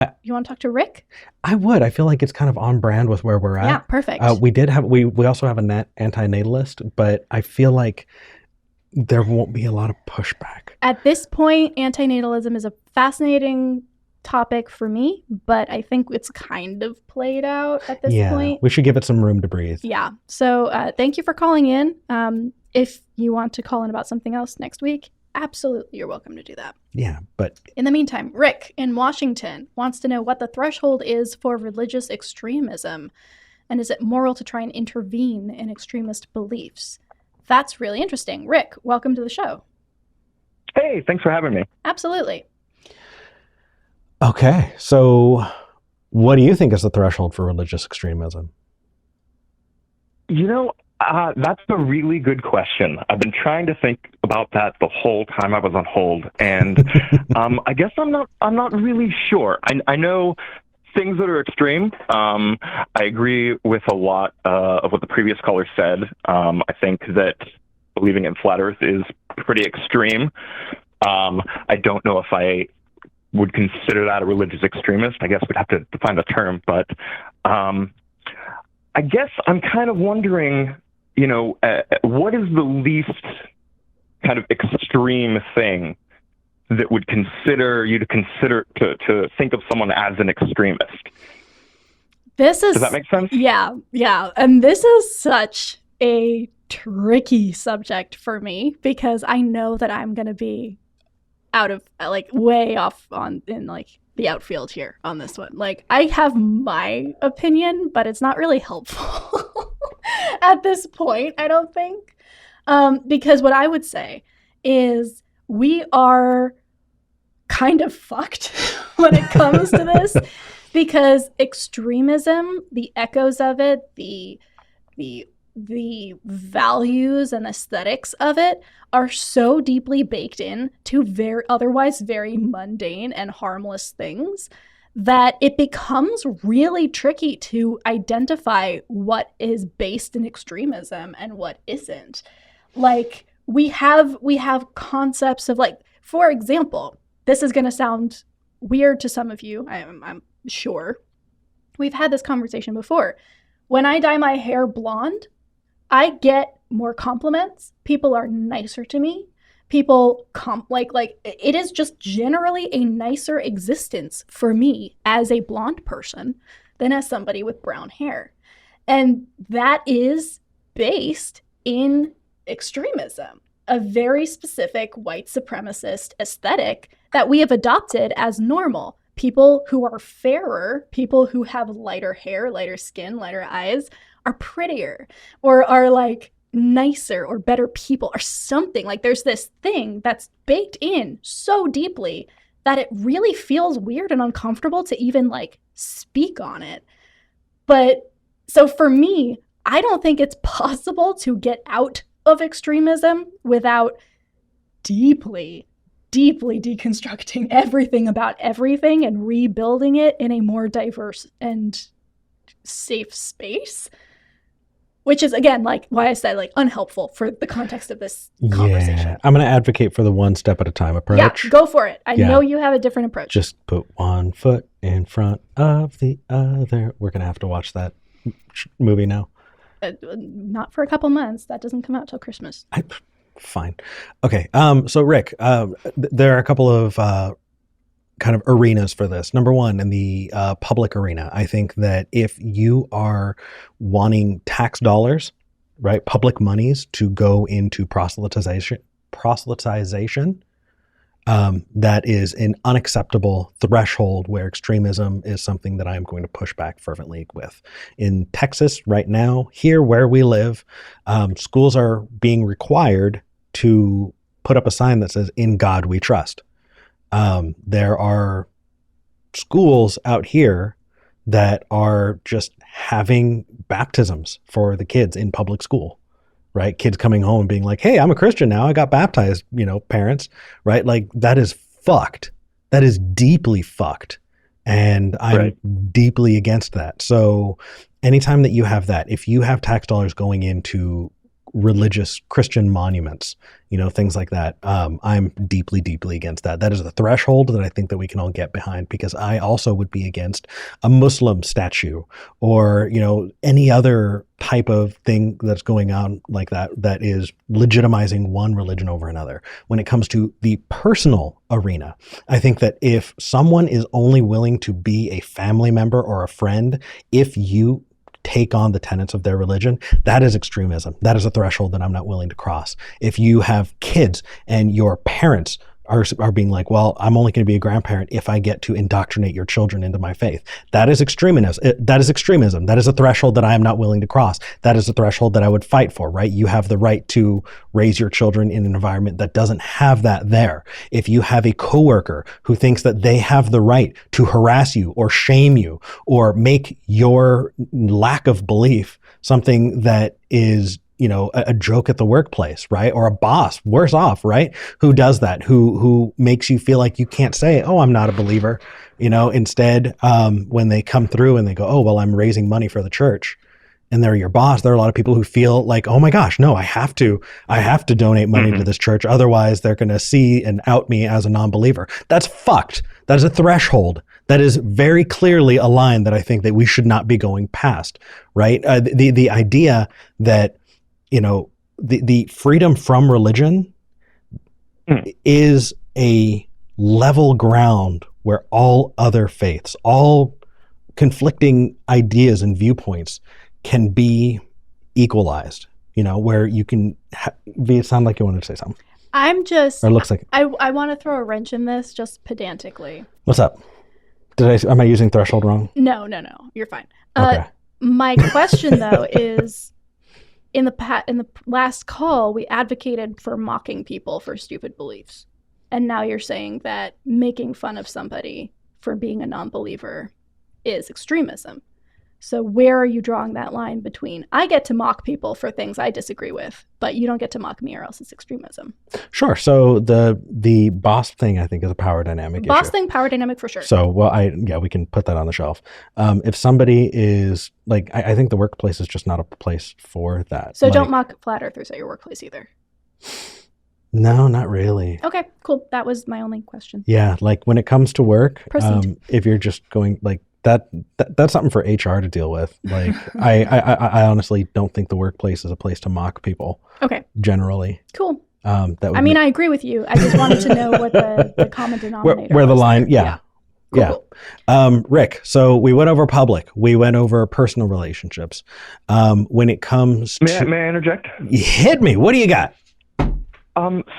You want to talk to Rick? I would. I feel like it's kind of on brand with where we're at. Yeah, perfect. We also have a antinatalist, but I feel like there won't be a lot of pushback. At this point, antinatalism is a fascinating topic for me, but I think it's kind of played out at this point. We should give it some room to breathe. Yeah. So thank you for calling in. If you want to call in about something else next week, absolutely, you're welcome to do that. Yeah, but in the meantime, Rick in Washington wants to know what the threshold is for religious extremism, and is it moral to try and intervene in extremist beliefs? That's really interesting. Rick, welcome to the show. Hey, thanks for having me. Absolutely. Okay, so what do you think is the threshold for religious extremism? That's a really good question. I've been trying to think about that the whole time I was on hold, and I guess I'm not really sure. I know things that are extreme. I agree with a lot of what the previous caller said. I think that believing in flat Earth is pretty extreme. I don't know if I would consider that a religious extremist. I guess we'd have to define the term, but I guess I'm kind of wondering, what is the least kind of extreme thing that would consider to think of someone as an extremist? Does that make sense? Yeah. And this is such a tricky subject for me because I know that I'm going to be out of way off in the outfield here on this one. I have my opinion, but it's not really helpful at this point, I don't think. Because what I would say is we are kind of fucked when it comes to this because extremism, the echoes of it, the values and aesthetics of it are so deeply baked in to otherwise very mundane and harmless things that it becomes really tricky to identify what is based in extremism and what isn't. We have concepts of for example, this is going to sound weird to some of you, I'm sure. We've had this conversation before. When I dye my hair blonde, I get more compliments. People are nicer to me. People it is just generally a nicer existence for me as a blonde person than as somebody with brown hair. And that is based in extremism, a very specific white supremacist aesthetic that we have adopted as normal. People who are fairer, people who have lighter hair, lighter skin, lighter eyes are prettier or are nicer or better people or something. There's this thing that's baked in so deeply that it really feels weird and uncomfortable to even speak on it. But so for me, I don't think it's possible to get out of extremism without deeply deconstructing everything about everything and rebuilding it in a more diverse and safe space. Which is, again, why I said, unhelpful for the context of this conversation. Yeah, I'm going to advocate for the one step at a time approach. Yeah, go for it. I know you have a different approach. Just put one foot in front of the other. We're going to have to watch that movie now. Not for a couple months. That doesn't come out till Christmas. Fine. Okay. So, Rick, there are a couple of kind of arenas for this. Number one, in the public arena, I think that if you are wanting tax dollars, right, public monies to go into proselytization, that is an unacceptable threshold where extremism is something that I'm going to push back fervently with. In Texas right now, here where we live, schools are being required to put up a sign that says, "In God we trust." There are schools out here that are just having baptisms for the kids in public school, right? Kids coming home and being like, "Hey, I'm a Christian now. I got baptized," parents, right? That is fucked. That is deeply fucked. And I'm deeply against that. So anytime that you have that, if you have tax dollars going into religious Christian monuments, things like that. I'm deeply, deeply against that. That is the threshold that I think that we can all get behind, because I also would be against a Muslim statue or, any other type of thing that's going on like that, that is legitimizing one religion over another. When it comes to the personal arena, I think that if someone is only willing to be a family member or a friend, if you take on the tenets of their religion, that is extremism. That is a threshold that I'm not willing to cross. If you have kids and your parents are being like, well, I'm only going to be a grandparent if I get to indoctrinate your children into my faith, that is extremism. That is extremism. That is a threshold that I am not willing to cross. That is a threshold that I would fight for, right? You have the right to raise your children in an environment that doesn't have that there. If you have a coworker who thinks that they have the right to harass you or shame you or make your lack of belief something that is a joke at the workplace, right? Or a boss, worse off, right? Who does that? Who makes you feel like you can't say, oh, I'm not a believer. Instead, when they come through and they go, oh, well, I'm raising money for the church, and they're your boss, there are a lot of people who feel like, oh my gosh, no, I have to donate money to this church. Otherwise they're going to see and out me as a non-believer. That's fucked. That is a threshold. That is very clearly a line that I think that we should not be going past, right? The idea that, the freedom from religion is a level ground where all other faiths, all conflicting ideas and viewpoints can be equalized, where you can it sound like you wanted to say something. Or it looks like I want to throw a wrench in this just pedantically. What's up? Am I using threshold wrong? No, you're fine. Okay. My question though is, in the last call, we advocated for mocking people for stupid beliefs. And now you're saying that making fun of somebody for being a non-believer is extremism. So where are you drawing that line between, I get to mock people for things I disagree with, but you don't get to mock me or else it's extremism? Sure. So the boss thing, I think, is a power dynamic Boss issue. thing, power dynamic for sure. So, we can put that on the shelf. If somebody is like, I think the workplace is just not a place for that. So don't mock flat earthers at your workplace either. No, not really. Okay, cool. That was my only question. Yeah. Like when it comes to work, Proceed. if you're just going like, that's something for HR to deal with. Like, I honestly don't think the workplace is a place to mock people. Okay. Generally. Cool. I agree with you. I just wanted to know what the common denominator where the was line, there. Cool. Rick, so we went over public, we went over personal relationships. When it comes to... May I interject? Hit me. What do you got?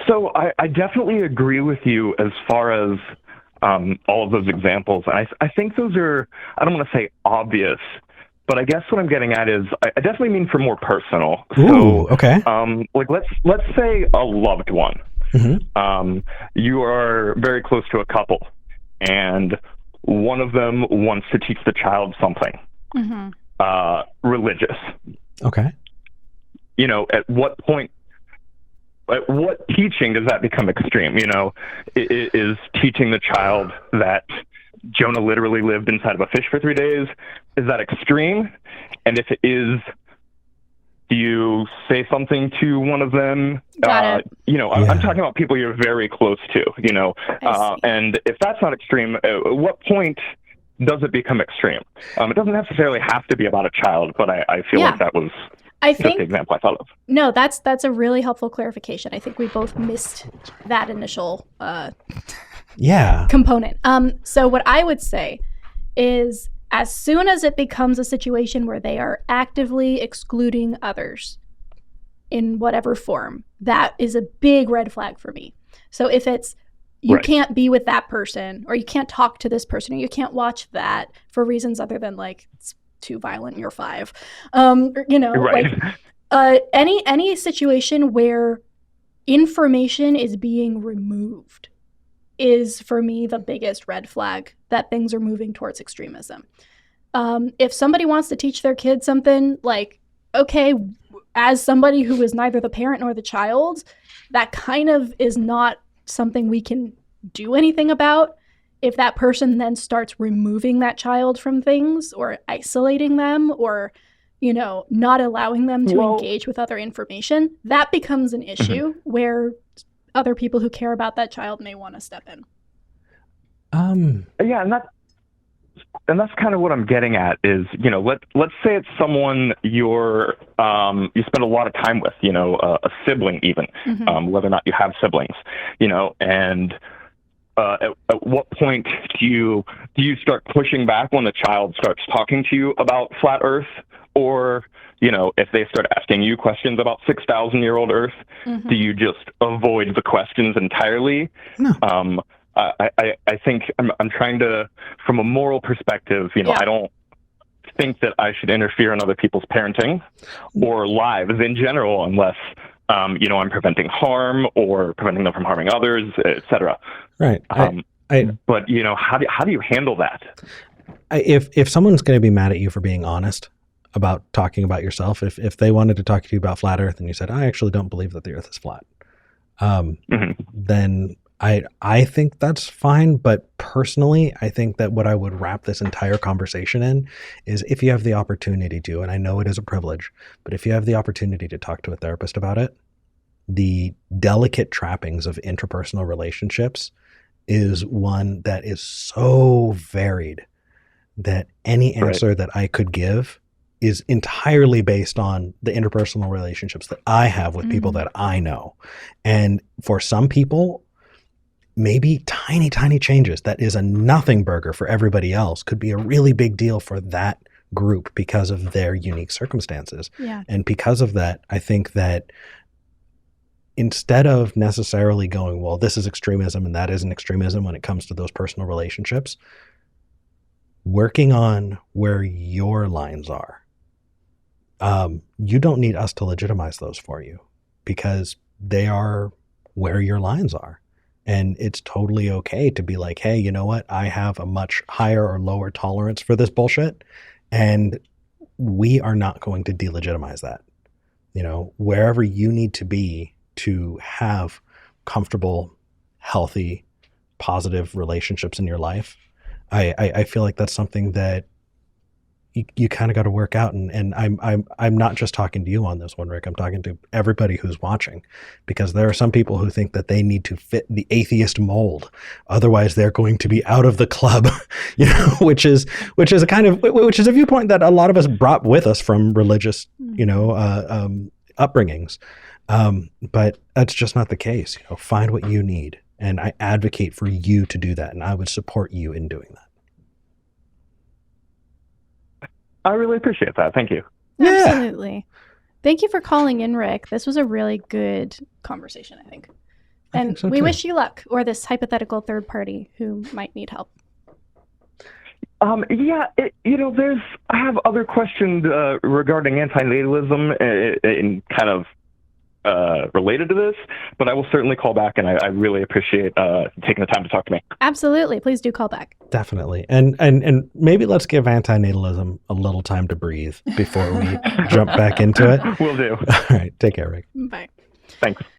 So I definitely agree with you as far as all of those examples. I think those are, I don't want to say obvious, but I guess what I'm getting at is I definitely mean for more personal. Ooh, okay. Like let's say a loved one. Mm-hmm. You are very close to a couple, and one of them wants to teach the child something religious. Okay. At what point? What teaching does that become extreme? Is teaching the child that Jonah literally lived inside of a fish for 3 days, is that extreme? And if it is, do you say something to one of them? Got it. I'm talking about people you're very close to, and if that's not extreme, at what point does it become extreme? It doesn't necessarily have to be about a child, but I feel like that was... I think the example I thought of. No, that's a really helpful clarification. I think we both missed that initial component. So what I would say is, as soon as it becomes a situation where they are actively excluding others in whatever form, that is a big red flag for me. So if it's you can't be with that person, or you can't talk to this person, or you can't watch that for reasons other than like it's too violent, you're 5. Any situation where information is being removed is, for me, the biggest red flag that things are moving towards extremism. If somebody wants to teach their kid something, like, okay, as somebody who is neither the parent nor the child, that kind of is not something we can do anything about. If that person then starts removing that child from things or isolating them or not allowing them to Well- engage with other information, that becomes an issue where other people who care about that child may want to step in. Yeah, and that's kind of what I'm getting at is, let's say it's someone you spend a lot of time with, a sibling even, whether or not you have siblings, and at what point do you start pushing back when the child starts talking to you about flat Earth, or if they start asking you questions about 6,000-year-old Earth, do you just avoid the questions entirely? No. I think I'm trying to, from a moral perspective, I don't think that I should interfere in other people's parenting or lives in general unless, I'm preventing harm or preventing them from harming others, etc. Right. But, how do you handle that? If someone's going to be mad at you for being honest about talking about yourself, if they wanted to talk to you about flat Earth and you said, I actually don't believe that the Earth is flat, then I think that's fine. But personally, I think that what I would wrap this entire conversation in is if you have the opportunity to, and I know it is a privilege, but if you have the opportunity to talk to a therapist about it, the delicate trappings of interpersonal relationships is one that is so varied that any answer that I could give is entirely based on the interpersonal relationships that I have with people that I know. And for some people, maybe tiny, tiny changes that is a nothing burger for everybody else could be a really big deal for that group because of their unique circumstances. Yeah. And because of that, I think that instead of necessarily going, well, this is extremism and that isn't extremism when it comes to those personal relationships, working on where your lines are. You don't need us to legitimize those for you because they are where your lines are. And it's totally okay to be like, hey, you know what? I have a much higher or lower tolerance for this bullshit. And we are not going to delegitimize that. Wherever you need to be to have comfortable, healthy, positive relationships in your life, I feel like that's something that you kind of got to work out. And I'm not just talking to you on this one, Rick. I'm talking to everybody who's watching, because there are some people who think that they need to fit the atheist mold. Otherwise they're going to be out of the club, which is a viewpoint that a lot of us brought with us from religious, upbringings. But that's just not the case. Find what you need. And I advocate for you to do that. And I would support you in doing that. I really appreciate that. Thank you. Yeah. Absolutely. Thank you for calling in, Rick. This was a really good conversation, I think. I And think so we too. wish you luck, or this hypothetical third party who might need help. I have other questions regarding antinatalism in kind of related to this, but I will certainly call back, and I really appreciate taking the time to talk to me. Absolutely. Please do call back. Definitely. And maybe let's give antinatalism a little time to breathe before we jump back into it. Will do. All right. Take care, Rick. Bye. Thanks.